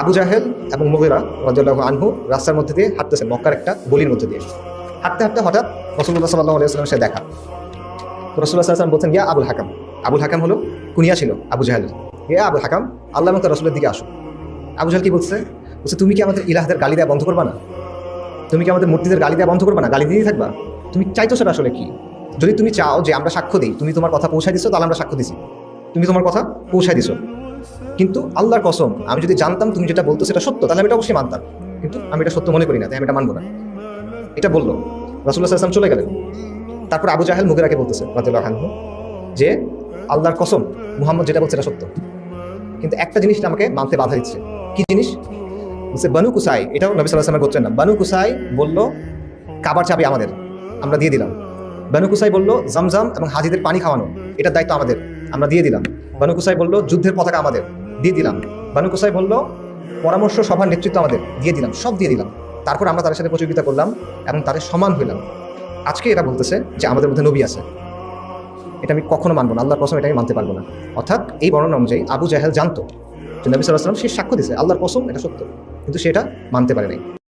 আবু জাহেল এবং মুগীরা রাদিয়াল্লাহু আনহু রাস্তার মধ্যে দিয়ে হাঁটতেছেন, মক্কার একটা গলির মধ্যে দিয়ে। হাঁটতে হাঁটতে হঠাৎ রাসূলুল্লাহ সাল্লাল্লাহু আলাইহি ওয়াসাল্লামের সাথে দেখা। তো রাসূলুল্লাহ সাল্লাল্লাহু আলাইহি ওয়াসাল্লাম বলছেন, ইয়া আবুল হাকাম। আবুল হাকাম হলো কুনিয়া ছিল আবু জাহেলের। ইয়া আবুল হাকাম, আল্লাহ এবং তার রাসূলের দিকে আসো। আবু জাহেল কি বলছে? বলছে, তুমি কি আমাদের ইলাহদের গালি দেওয়া বন্ধ করবা না? তুমি কি আমাদের মূর্তিদের গালি দেওয়া বন্ধ করবা না? গালি দিয়েই থাকবা? তুমি চাইতো সেটা আসলে কি? যদি তুমি চাও যে আমরা সাক্ষ্য দিই, তুমি তোমার কথা পৌঁছায় দিছো, তাহলে আমরা সাক্ষ্য দিছি, তুমি তোমার কথা পৌঁছায় দিছো। কিন্তু আল্লাহর কসম, আমি যদি জানতাম তুমি যেটা বলতো সেটা সত্য, তাহলে আমি এটা অবশ্যই মানতাম। কিন্তু আমি এটা সত্য মনে করি না, তাই আমি এটা মানবো না। এটা বললো। রাসূলুল্লাহ সাল্লাল্লাহু আলাইহি ওয়াসাল্লাম চলে গেলেন। তারপর আবু জাহেল মুগীরাকে বলতেছে রাদিয়াল্লাহু আনহু যে, আল্লাহর কসম, মুহাম্মদ যেটা বলছে এটা সত্য, কিন্তু একটা জিনিস আমাকে মানতে বাধা দিচ্ছে। কি জিনিস? বলছে বানু কুসাই, এটাও নবী সাল্লাল্লাহু আলাইহি ওয়াসাল্লামের গোত্রের নাম। বানু কুসাই বলল, কাবার চাবি আমাদের, আমরা দিয়ে দিলাম। বানু কুসাই বলল, জামজাম এবং হাজিদের পানি খাওয়ানো, এটার দায়িত্ব আমাদের, আমরা দিয়ে দিলাম। বানু কুসাই বলল, যুদ্ধের পতাকা আমাদের, দিয়ে দিলাম। বানু কুসাই বলল, পরামর্শ সভার নেতৃত্ব আমাদের, দিয়ে দিলাম, সব দিয়ে দিলাম। তারপর আমরা তাদের সাথে প্রতিযোগিতা করলাম এবং তাদের সমান হইলাম। আজকে এরা বলতেছে যে আমাদের মধ্যে নবী আছে। এটা আমি কখনো মানবো না, আল্লাহর কসম এটা আমি মানতে পারবো না। অর্থাৎ এই বর্ণনা অনুযায়ী আবু জাহেল জানতো যে নবী সাল্লাল্লাহু আলাইহি ওয়াসাল্লাম সে সাক্ষ্য দিয়েছে আল্লাহর কসম এটা সত্য, কিন্তু সেটা মানতে পারে নাই।